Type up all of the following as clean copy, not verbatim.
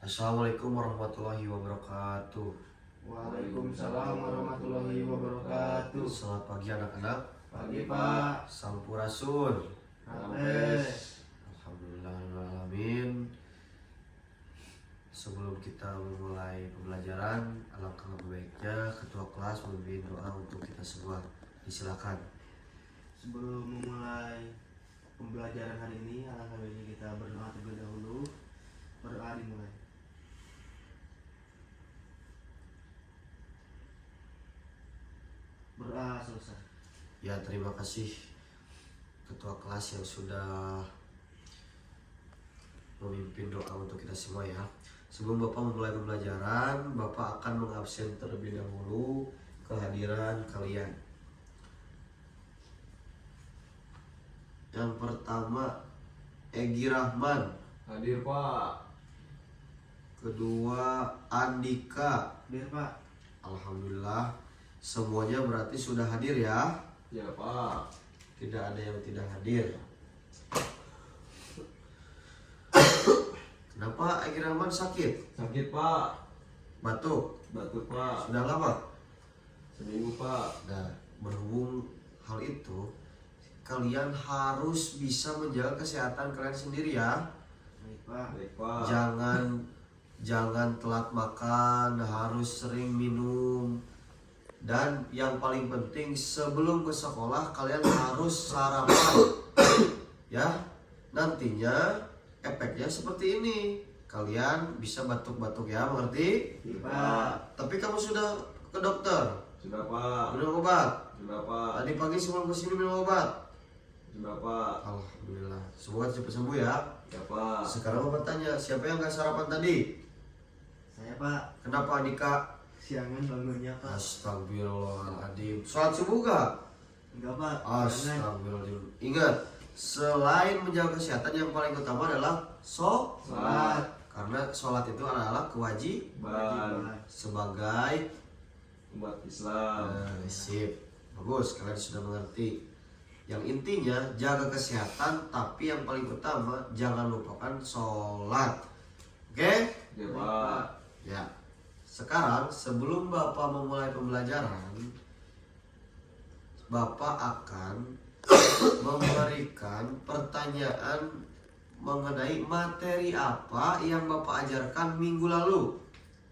Assalamualaikum warahmatullahi wabarakatuh. Waalaikumsalam warahmatullahi wabarakatuh. Selamat pagi anak-anak. Pagi Pak. Sampurasun. Rames. Alhamdulillahirrahmanirrahim. Sebelum kita memulai pembelajaran, alangkah lebih baiknya ketua kelas memimpin doa untuk kita semua. Disilakan. Sebelum memulai pembelajaran hari ini, alangkah baiknya kita berdoa terlebih dahulu. Berdoa dimulai. Berdoa selesai. Ya, terima kasih ketua kelas yang sudah memimpin doa untuk kita semua ya. Sebelum Bapak memulai pembelajaran, Bapak akan mengabsen terlebih dahulu kehadiran kalian. Yang pertama, Egi Rahman. Hadir Pak. Kedua, Andika. Biar Pak. Alhamdulillah, semuanya berarti sudah hadir ya. Ya Pak. Tidak ada yang tidak hadir. Kenapa Egi Rahman sakit? Sakit Pak. Batuk? Batuk Pak. Sudah lama? Seminggu Pak. Nah, berhubung hal itu, kalian harus bisa menjaga kesehatan kalian sendiri ya. Baik Pak. Baik Pak. Jangan telat makan, harus sering minum. Dan yang paling penting, sebelum ke sekolah kalian harus sarapan. Ya, nantinya efeknya seperti ini. Kalian bisa batuk-batuk ya, mengerti? Iya Pak. Tapi kamu sudah ke dokter? Sudah Pak. Minum obat? Sudah Pak. Tadi pagi sebelum kesini minum obat? Sudah Pak. Alhamdulillah, semoga cepat sembuh ya. Ya Pak. Sekarang Bapak tanya, siapa yang gak sarapan tadi? Saya Pak. Kenapa Andika? Siangan bangunnya Pak. Astagfirullahaladzim. Sholat subuh gak? Enggak Pak. Siangan. Astagfirullahaladzim. Ingat, selain menjaga kesehatan, yang paling utama adalah Sholat. Karena sholat itu adalah kewajiban Ban. sebagai Umat Islam. sip. Bagus, kalian sudah mengerti. Yang intinya jaga kesehatan, tapi yang paling utama jangan lupakan sholat. Oke? Ya Pak. Ya. Sekarang sebelum Bapak memulai pembelajaran, Bapak akan memberikan pertanyaan mengenai materi apa yang Bapak ajarkan minggu lalu.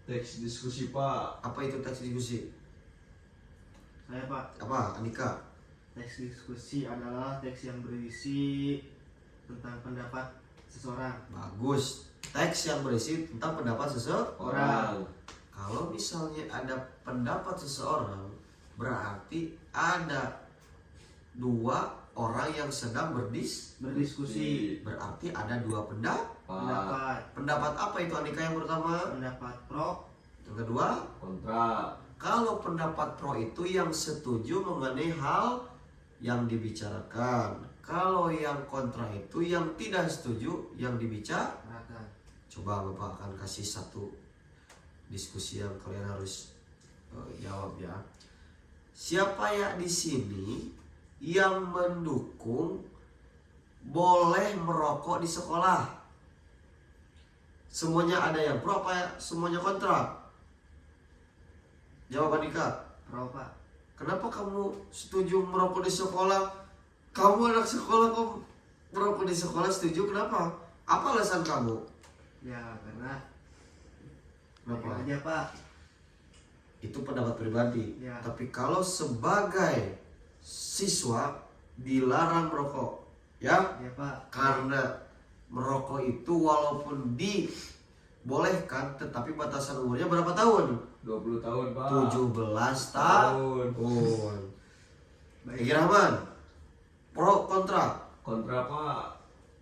Teks diskusi Pak. Apa itu teks diskusi? Saya Pak. Apa, Andika? Teks diskusi adalah teks yang berisi tentang pendapat seseorang. Bagus. Teks yang berisi tentang pendapat seseorang. Orang. Kalau misalnya ada pendapat seseorang, berarti ada dua orang yang sedang Berdiskusi. berarti ada dua pendapat. Pendapat. Pendapat apa itu Andika yang pertama? Pendapat pro. Yang kedua, Kontra. kalau pendapat pro itu yang setuju mengenai hal yang dibicarakan. Kalau yang kontra itu yang tidak setuju yang dibicarakan. Coba Bapak akan kasih satu diskusi yang kalian harus jawab ya. Siapa ya di sini yang mendukung boleh merokok di sekolah? Semuanya ada yang pro apa ya? Semuanya kontra? Jawab Andika. Pro Pak. Kenapa kamu setuju merokok di sekolah? Kamu anak sekolah kok merokok di sekolah setuju? Kenapa? Apa alasan kamu? Ya karena Kenapa? aja Pak. Itu pendapat pribadi. Ya. Tapi kalau sebagai siswa dilarang merokok, ya? Ya Pak. Karena merokok itu walaupun dibolehkan, tetapi batasan umurnya berapa tahun? 20 tahun Pak. 17 tahun. Baik. Egi Rahman, pro kontra? Kontra Pak.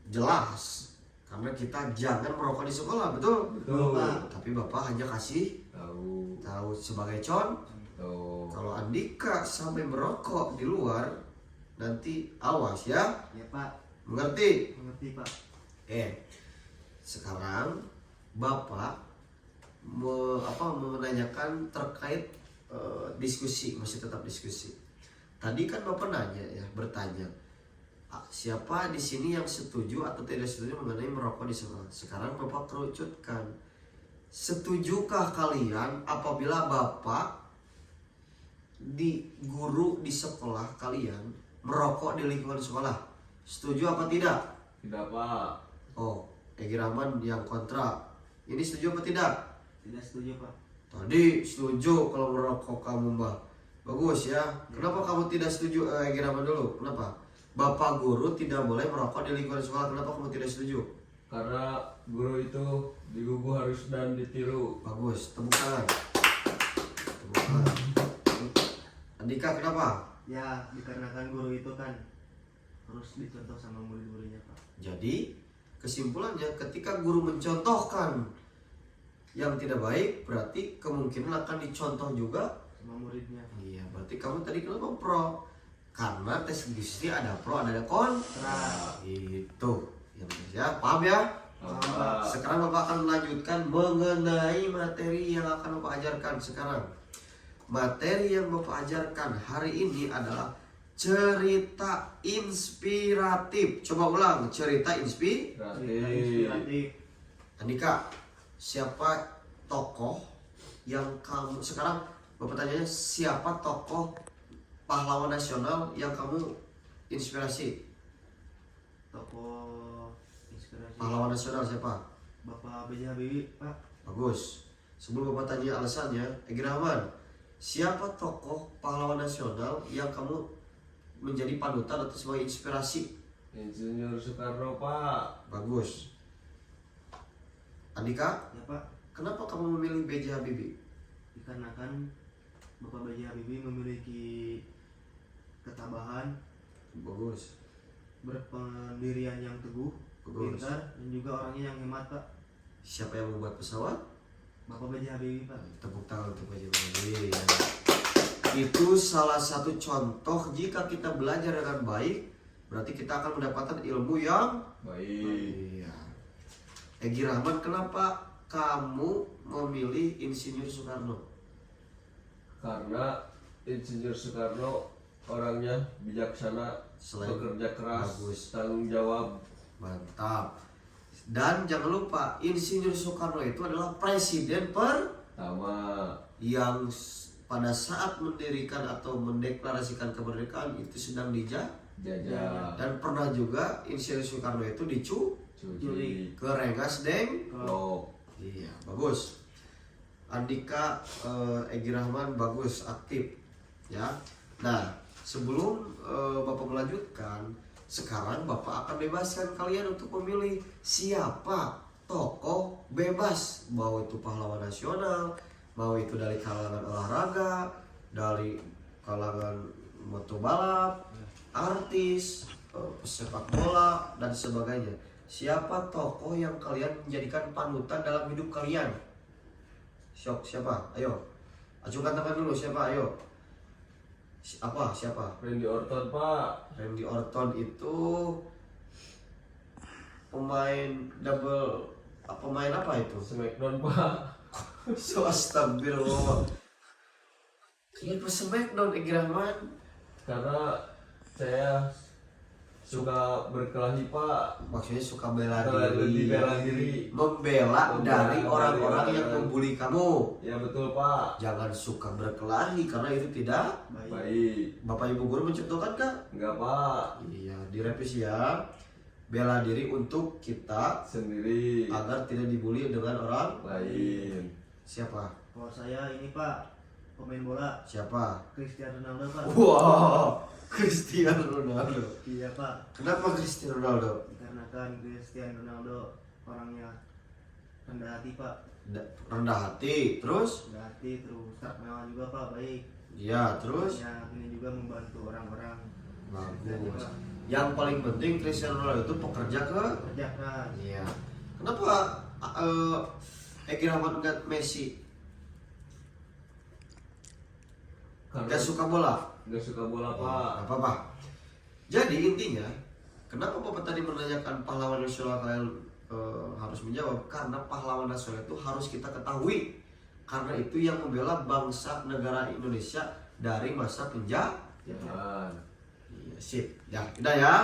Jelas. Karena kita jangan merokok di sekolah, betul? Betul. Tapi Bapak hanya kasih Tahu. sebagai contoh. Tuh. Kalau Andika sampai merokok di luar, nanti awas ya. Ya Pak. Mengerti? Mengerti Pak. Sekarang Bapak menanyakan terkait diskusi, masih tetap diskusi. Tadi kan Bapak nanya ya, bertanya, siapa di sini yang setuju atau tidak setuju mengenai merokok di sekolah? Sekarang Bapak kerucutkan, Setujukah kalian apabila Bapak guru di sekolah kalian merokok di lingkungan sekolah? Setuju apa tidak? Tidak pak. Oh, Egi Rahman yang kontra. Ini setuju apa tidak? Tidak setuju Pak. Tadi setuju kalau merokok kamu Mbah. Bagus ya. Kenapa kamu tidak setuju? Egi Rahman dulu. Kenapa? Bapak guru tidak boleh merokok di lingkungan sekolah. Kenapa kamu tidak setuju? Karena guru itu digugu harus dan ditiru. Bagus. Tepuk tangan. Tepuk tangan. Andika kenapa? Ya dikarenakan guru itu kan harus dicontoh sama murid-muridnya Pak. Jadi kesimpulannya ketika guru mencontohkan yang tidak baik, berarti kemungkinan akan dicontoh juga. Sama muridnya. Iya, berarti kamu tadi kenapa pro? Karena tes gizi ada pro ada kontra. Itu yang ya, paham ya? Pak. Sekarang Bapak akan melanjutkan mengenai materi yang akan Bapak ajarkan sekarang. Materi yang Bapak ajarkan hari ini adalah cerita inspiratif. Coba ulang, cerita Cerita inspiratif. Andika, siapa tokoh yang kamu sekarang Bapak tanyanya siapa tokoh pahlawan nasional yang kamu inspirasi? Tokoh inspirasi. Pahlawan nasional siapa? Bapak B.J. Habibie Pak. Bagus. Sebelum Bapak tanya alasannya, Egi Rahman, siapa tokoh pahlawan nasional yang kamu menjadi panutan atau sebagai inspirasi? Insinyur Soekarno pak. Bagus. Andika, Ya Pak. kenapa kamu memilih B.J. Habibie? Dikarenakan Bapak B.J. Habibie memiliki ketabahan, Bagus. berpendirian yang teguh, Bagus. pintar, dan juga orangnya yang hemat Pak. Siapa yang membuat pesawat? Bapak B.J. Habibie Pak. Tepuk tangan untuk B.J. Habibie. Itu salah satu contoh jika kita belajar dengan baik, berarti kita akan mendapatkan ilmu yang Baik. iya. Egi Rahman, kenapa kamu memilih Insinyur Soekarno? Karena Insinyur Soekarno orangnya bijaksana, Selain bekerja keras, bagus. tanggung jawab. Mantap. Dan jangan lupa Insinyur Soekarno itu adalah presiden Pertama. yang pada saat mendirikan atau mendeklarasikan kemerdekaan itu sedang Jajah. dan pernah juga Insinyur Soekarno itu Cuci. ke Rengas Lok. Iya, bagus. Andika, Egi Rahman bagus, aktif ya. Nah, sebelum Bapak melanjutkan, sekarang Bapak akan bebaskan kalian untuk memilih siapa tokoh bebas, mau itu pahlawan nasional, mau itu dari kalangan olahraga, dari kalangan moto balap, artis, pesepak bola dan sebagainya. Siapa tokoh yang kalian menjadikan panutan dalam hidup kalian? Siapa? Ayo. Acungkan tangan dulu, siapa? Ayo. Siapa? Randy Orton pak. Randy Orton itu pemain apa itu? Smackdown pak. So astagfirullah. Itu Smackdown, Egi Rahman. Karena saya suka berkelahi pak. Maksudnya suka bela Bela diri, diri. membela dari dari orang-orang yang orang. membuli kamu. Ya betul pak. Jangan suka berkelahi karena itu tidak. Baik. Bapak Ibu guru mencontohkan kah? Enggak pak. Iya, direvisi ya. Bela diri untuk kita Sendiri. agar tidak dibully dengan orang Lain. siapa? Kalau saya ini Pak, pemain bola Siapa? Cristiano Ronaldo Pak. Wow, Cristiano Ronaldo. Iya Pak. Kenapa Cristiano Ronaldo? Dikarenakan Cristiano Ronaldo orangnya rendah hati Pak. Rendah hati, terus? Rendah hati terus tak mewah juga Pak, baik. Ya, terus? Ya, ini juga membantu orang-orang. Bagus. Yang paling penting Cristiano Ronaldo itu pekerja Kerja keras. Iya. Kenapa Egi Rahman enggak Messi? Karena Gak suka bola? nggak suka bola pak. Gak apa-apa. Jadi intinya, kenapa Bapak tadi menanyakan pahlawan nasional kalian harus menjawab? Karena pahlawan nasional itu harus kita ketahui. Karena itu yang membela bangsa negara Indonesia dari masa penjajah. Jangan. Iya, sip. Ya, udah ya.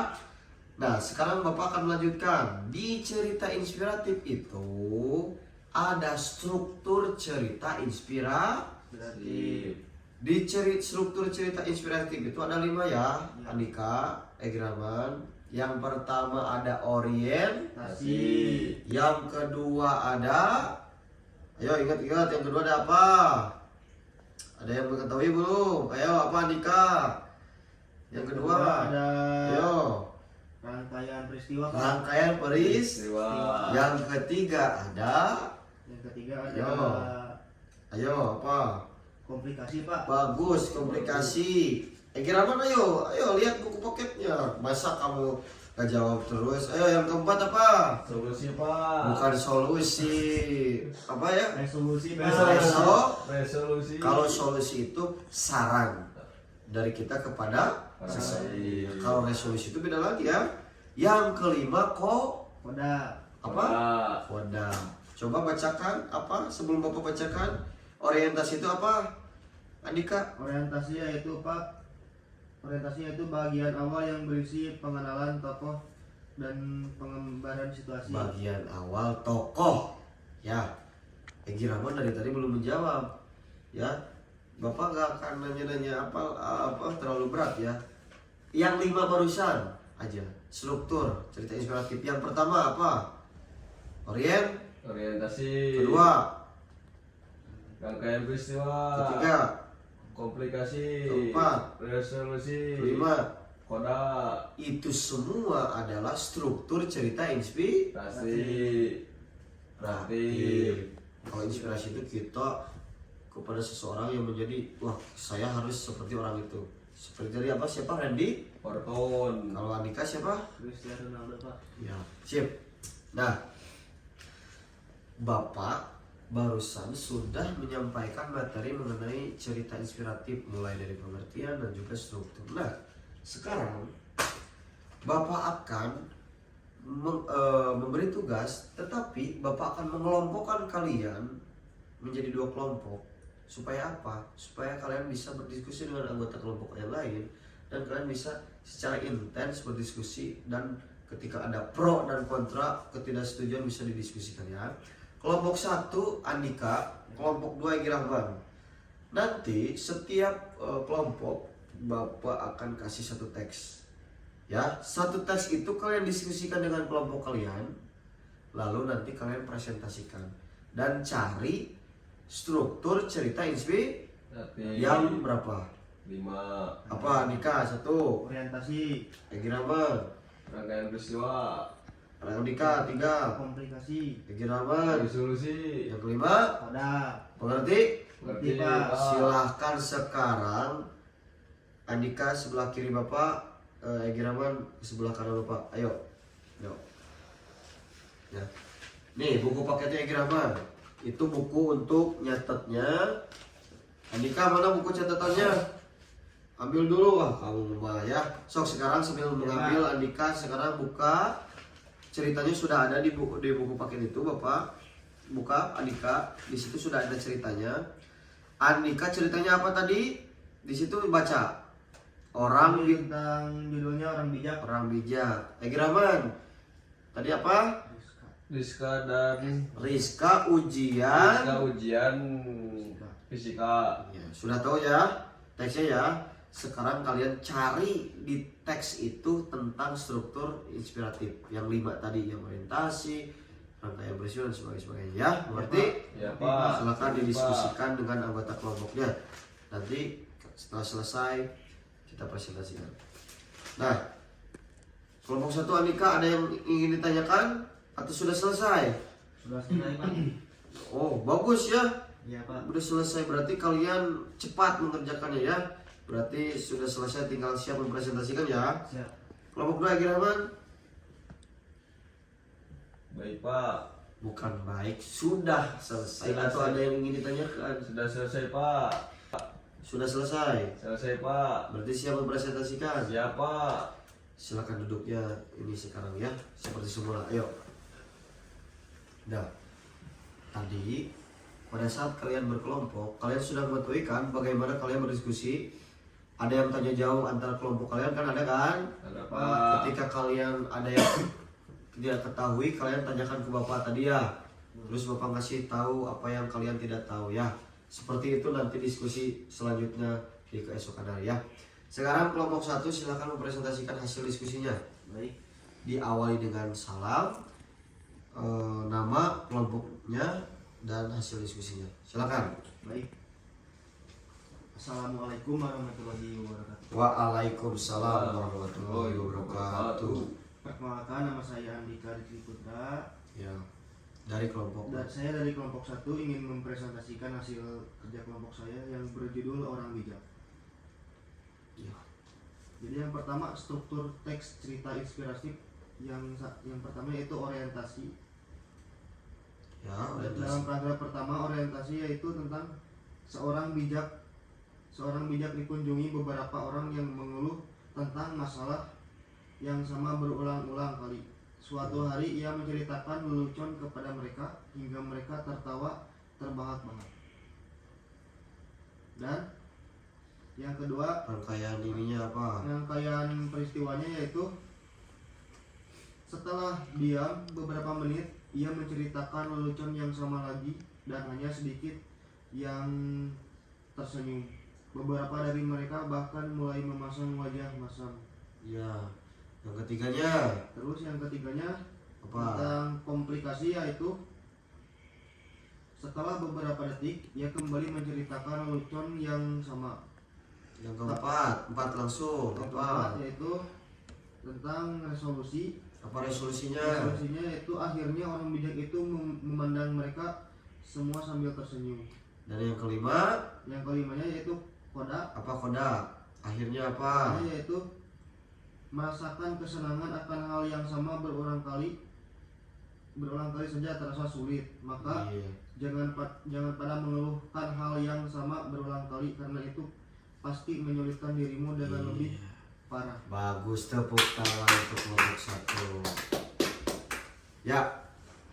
Nah, sekarang Bapak akan melanjutkan. Di cerita inspiratif itu ada struktur cerita Berarti Di struktur cerita inspiratif itu ada 5 ya, Andika, Egraman. Yang pertama ada orientasi. Yang kedua ada, ayo ingat-ingat, yang kedua ada apa? Ada yang mengetahui belum? Ayo apa Andika? Yang kedua ada ayo rangkaian peristiwa, Pak. rangkaian peristiwa. Yang ketiga ada, Yang ketiga ada ayo apa? komplikasi, Pak. Bagus, komplikasi. Kiraman ayo lihat buku poketnya. Masa kamu gak jawab terus? Ayo yang keempat apa? Solusi Pak. Bukan solusi. Apa ya? Resolusi, Pak. Resolusi. Kalau solusi itu saran dari kita kepada seseorang. Kalau resolusi itu beda lagi ya. Yang kelima Koda. apa? Koda. Coba bacakan apa sebelum Bapak bacakan. Orientasi itu apa? Andika. Orientasi yaitu bagian awal yang berisi pengenalan tokoh dan pengembaraan situasi. Bagian awal tokoh. Ya. Egi Rahman dari tadi belum menjawab. Ya. Bapak gak akan nanya-nanya apa terlalu berat ya. Yang 5 barusan aja. Struktur cerita inspiratif. Yang pertama apa? Orientasi. Kedua. Rangkaian peristiwa. Ketiga. Komplikasi. Keempat. Resolusi. Kelima. Koda. Itu semua adalah struktur cerita inspiratif. Berarti Kalau inspirasi itu kita kepada seseorang yang menjadi, wah saya harus seperti orang itu. Seperti dari apa? Siapa? Randy? Orton. Kalau Andika siapa? Cristiano Ronaldo, Pak. Ya, sip. Nah, Bapak barusan sudah menyampaikan materi mengenai cerita inspiratif mulai dari pengertian dan juga struktur. Nah, sekarang Bapak akan memberi tugas, tetapi Bapak akan mengelompokkan kalian menjadi 2 kelompok. Supaya apa? Supaya kalian bisa berdiskusi dengan anggota kelompok yang lain dan kalian bisa secara intens berdiskusi, dan ketika ada pro dan kontra, ketidaksetujuan bisa didiskusikan ya. Kelompok 1 Andika, kelompok 2 Egi Rahman. Nanti setiap kelompok Bapak akan kasih 1 teks. Ya, 1 teks itu kalian diskusikan dengan kelompok kalian. Lalu nanti kalian presentasikan dan cari struktur cerita Berarti yang berapa? 5. Apa Andika? 1. Orientasi. Egi Rahman. Rangkaian peristiwa. Andika 3. Komplikasi. Egi Rahman. Resolusi. Yang kelima, Koda. mengerti? Berarti Pak. Silahkan sekarang Andika sebelah kiri Bapak, Egi Rahman sebelah kanan Bapak. Ayo. Ayo. Ya. Nih buku paketnya Egi Rahman. Itu buku untuk nyatetnya. Andika mana buku catatannya? Ambil dulu, wah kamu mah ya. Sok sekarang sambil mengambil, Andika sekarang buka. Ceritanya sudah ada di buku paket itu, Bapak. Buka Andika, di situ sudah ada ceritanya. Andika ceritanya apa tadi? Di situ baca. Tentang judulnya Orang Bijak. Orang bijak. Egi Rahman. Tadi apa? Rizka dan Rizka ujian. Rizka ujian fisika. Ya, sudah tahu ya teksnya ya. Sekarang kalian cari di teks itu tentang struktur inspiratif. Yang 5 tadi, yang orientasi, rangkaian peristiwa dan sebagainya ya. Mengerti? Ya Pak. Silakan didiskusikan dengan anggota kelompoknya. Nanti setelah selesai kita presentasikan. Nah, kelompok 1 Andika ada yang ingin ditanyakan atau sudah selesai? Sudah selesai, Pak. Oh, bagus ya. Iya, Pak. Udah selesai, berarti kalian cepat mengerjakannya ya. Berarti sudah selesai, tinggal siap mempresentasikan ya. Siap. Kelompok 2 Egi Rahman. Baik Pak. Bukan baik, sudah selesai Sudah atau selesai. ada yang ingin ditanyakan? Sudah selesai Pak. Sudah selesai. Selesai Pak. Berarti siap mempresentasikan. Siapa? Silakan duduknya ini sekarang ya, seperti semula. Ayo. Nah, tadi pada saat kalian berkelompok, kalian sudah mengetahui kan bagaimana kalian berdiskusi. Ada yang tanya jawab antara kelompok kalian kan, ada kan? Ada Pak. Ketika kalian ada yang tidak ketahui, kalian tanyakan ke Bapak tadi ya. Terus Bapak kasih tahu apa yang kalian tidak tahu ya. Seperti itu nanti diskusi selanjutnya di keesokan hari ya. Sekarang kelompok 1 silakan mempresentasikan hasil diskusinya. Baik. Diawali dengan salam, nama kelompoknya dan hasil diskusinya. Silakan. Baik. Assalamualaikum warahmatullahi wabarakatuh. Waalaikumsalam warahmatullahi wabarakatuh. Perkenalkan, nama saya Andika Rizky Putra. Ya, dari kelompok. Dan saya dari kelompok 1 ingin mempresentasikan hasil kerja kelompok saya yang berjudul Orang Bijak. Ya. Jadi yang pertama struktur teks cerita inspiratif, yang pertama yaitu orientasi. Ya, Dalam paragraf pertama orientasi yaitu tentang seorang bijak dikunjungi beberapa orang yang mengeluh tentang masalah yang sama berulang-ulang kali. Suatu hari ia menceritakan lelucon kepada mereka hingga mereka tertawa terbahak-bahak. Dan yang kedua, rangkaian ininya apa? rangkaian peristiwanya yaitu setelah diam beberapa menit ia menceritakan lelucon yang sama lagi dan hanya sedikit yang tersenyum. Beberapa dari mereka bahkan mulai memasang wajah masam. Ya. Yang ketiganya Terus yang ketiganya apa? tentang komplikasi, yaitu setelah beberapa detik ia kembali menceritakan lelucon yang sama. Yang keempat, 4 langsung. Yang Apa? keempat yaitu tentang resolusi. Apa resolusinya? Resolusinya yaitu akhirnya orang bijak itu memandang mereka semua sambil tersenyum. Dan yang kelima, Yang kelimanya yaitu koda. apa koda? Akhirnya apa? Yaitu merasakan kesenangan akan hal yang sama berulang kali saja terasa sulit. Maka Iya. jangan pada mengeluhkan hal yang sama berulang kali, karena itu pasti menyulitkan dirimu dengan Iya. lebih parah. Bagus, tepuk tangan untuk kelompok 1. Ya,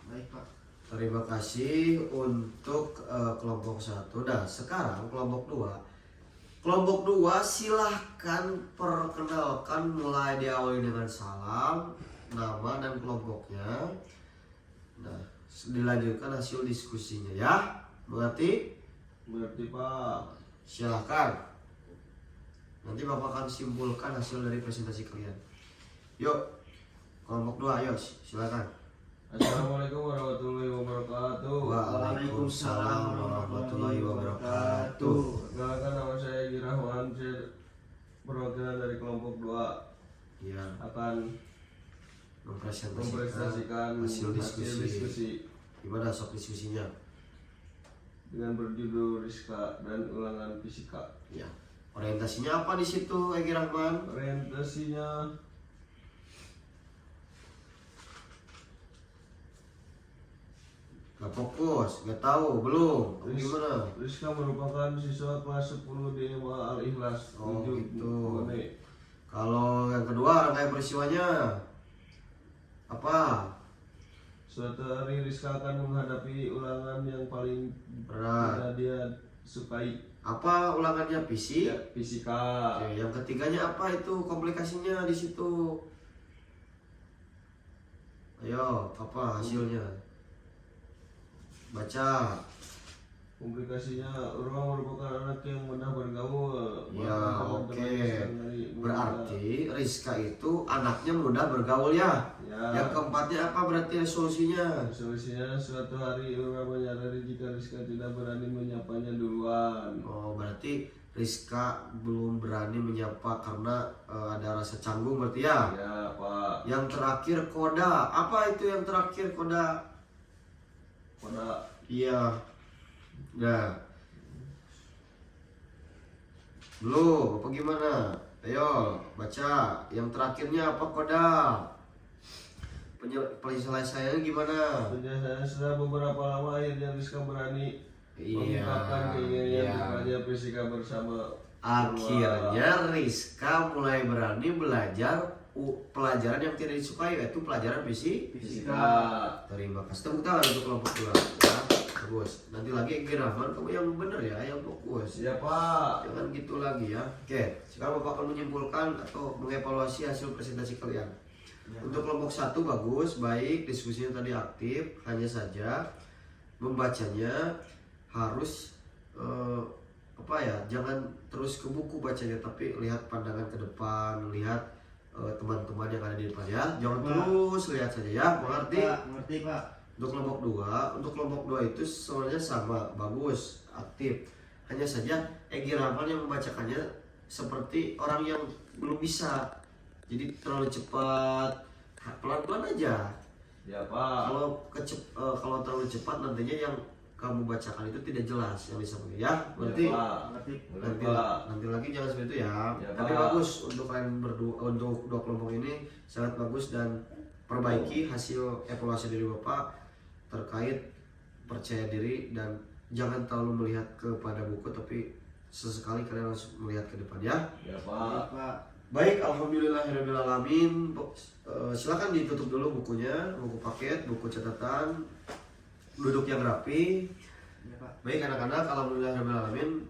Baik Pak. terima kasih untuk kelompok 1. Nah, sekarang kelompok 2. Kelompok 2 silahkan perkenalkan, mulai diawali dengan salam, nama dan kelompoknya. Nah, dilanjutkan hasil diskusinya ya. Mengerti? Berarti Pak. Silahkan. Nanti Bapak akan simpulkan hasil dari presentasi kalian. Yuk, kelompok 2, ayo silakan. Assalamualaikum warahmatullahi wabarakatuh. Waalaikumsalam warahmatullahi wabarakatuh. Perkenalkan, nama saya Egi Rahman, saya perwakilan dari kelompok 2 Ya, akan mempresentasikan hasil diskusi. diskusi Gimana sok diskusinya? dengan berjudul Rizka dan Ulangan Fisika. Ya. Orientasinya apa di situ, Egi Rahman? Orientasinya Gak fokus, gak tahu, belum. Apa gimana? Rizka merupakan siswa kelas 10 di MA Al-Ikhlas. Oh, 7 gitu. Bone. Kalau yang kedua, rangkaian peristiwanya apa? Suatu hari Rizka akan menghadapi ulangan yang paling Berat. tidak dia sukai. Apa ulangannya fisik? Ya, fisika. Oke, yang ketiganya apa itu komplikasinya di situ? Ayo, apa hasilnya? Baca. Komplikasinya, orang merupakan anak yang mudah bergaul. Ya, Bahkan oke. teman-teman dari muda. Berarti Rizka itu anaknya mudah bergaul ya. Ya. Yang keempatnya apa berarti resolusinya? Solusinya, suatu hari orang menyadari jika Rizka tidak berani menyapanya duluan. Oh, berarti Rizka belum berani menyapa karena ada rasa canggung berarti ya. Ya, Pak. Yang terakhir koda. Apa itu yang terakhir koda? Pada Iya. Nah. Belum, apa gimana? Ayo, baca. Yang terakhirnya apa koda? Penyelesaiannya gimana? penjelasannya setelah beberapa lama akhirnya Rizka berani Iya. mengungkapkan keinginannya Iya. belajar fisika bersama. Akhirnya Rizka mulai berani belajar pelajaran yang tidak disukai, yaitu pelajaran Fisika. Terima kasih. Tepuk tangan untuk kelompok 2 ya. Bagus. Nanti lagi Egi Rahman, kamu yang bener ya, yang fokus. Ya, Pak. Jangan gitu lagi ya. Oke, sekarang Bapak akan menyimpulkan atau mengevaluasi hasil presentasi kalian. Ya. Untuk kelompok 1 bagus, baik, diskusinya tadi aktif. Hanya saja membacanya harus jangan terus ke buku bacanya, tapi lihat pandangan ke depan, lihat teman-teman yang ada di depan ya. Jangan terus lihat saja ya, mengerti? Mengerti Pak. Untuk kelompok 2 itu sebenarnya sama, bagus, aktif. Hanya saja Egy Rahman yang membacakannya seperti orang yang belum bisa. Jadi terlalu cepat, pelan-pelan aja. Ya Pak. Kalau terlalu cepat nantinya yang kamu bacakan itu tidak jelas yang disampaikan ya. Berarti nanti lagi jangan seperti itu ya. Tapi Pak. bagus untuk kalian berdua, untuk 2 kelompok ini sangat bagus, dan perbaiki hasil evaluasi dari Bapak terkait percaya diri, dan jangan terlalu melihat kepada buku, tapi sesekali kalian harus melihat ke depan ya. Ya Pak. Baik, alhamdulillahirobbilalamin. Silakan ditutup dulu bukunya, buku paket, buku catatan, duduk yang rapi. Ya, Pak. Baik anak-anak, alhamdulillahirobbilalamin.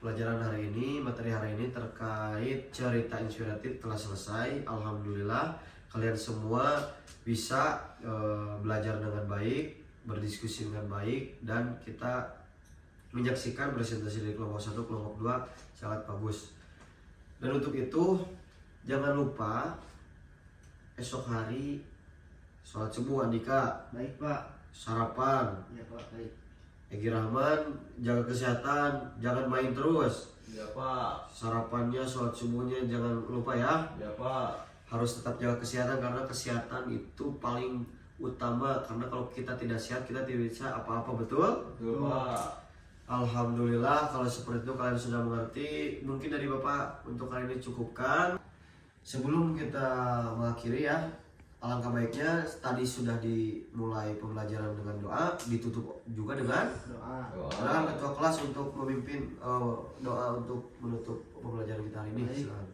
Pelajaran hari ini, materi hari ini terkait cerita inspiratif telah selesai. Alhamdulillah kalian semua bisa belajar dengan baik, berdiskusi dengan baik, dan kita menyaksikan presentasi dari kelompok 1, kelompok 2 sangat bagus. Dan untuk itu jangan lupa esok hari sholat subuh Andika, Baik Pak. sarapan. Ya Pak, baik. Egy Rahman, jaga kesehatan, jangan main terus. Ya Pak. Sarapannya, sholat subuhnya jangan lupa ya. Ya Pak. Harus tetap jaga kesehatan, karena kesehatan itu paling utama. Karena kalau kita tidak sehat, kita tidak bisa apa-apa, betul? Betul Pak. Alhamdulillah kalau seperti itu kalian sudah mengerti. Mungkin dari Bapak untuk kali ini cukupkan. Sebelum kita mengakhiri ya, alangkah baiknya tadi sudah dimulai pembelajaran dengan doa, ditutup juga dengan Doa. silakan ketua kelas untuk memimpin doa untuk menutup pembelajaran kita hari ini. Baik. Silakan.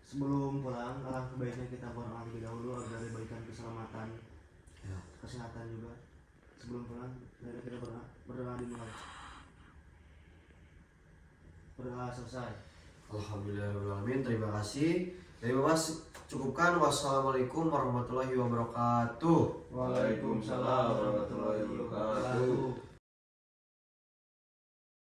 Sebelum pulang, alangkah baiknya kita berdoa terlebih dahulu agar diberikan keselamatan, Ya. kesehatan juga. Sebelum pulang, mari kita berdoa dimulai. Berdoa selesai. Alhamdulillahirrahmanirrahim. Terima kasih. Dari Bapak cukupkan. Wassalamualaikum warahmatullahi wabarakatuh. Waalaikumsalam warahmatullahi wabarakatuh.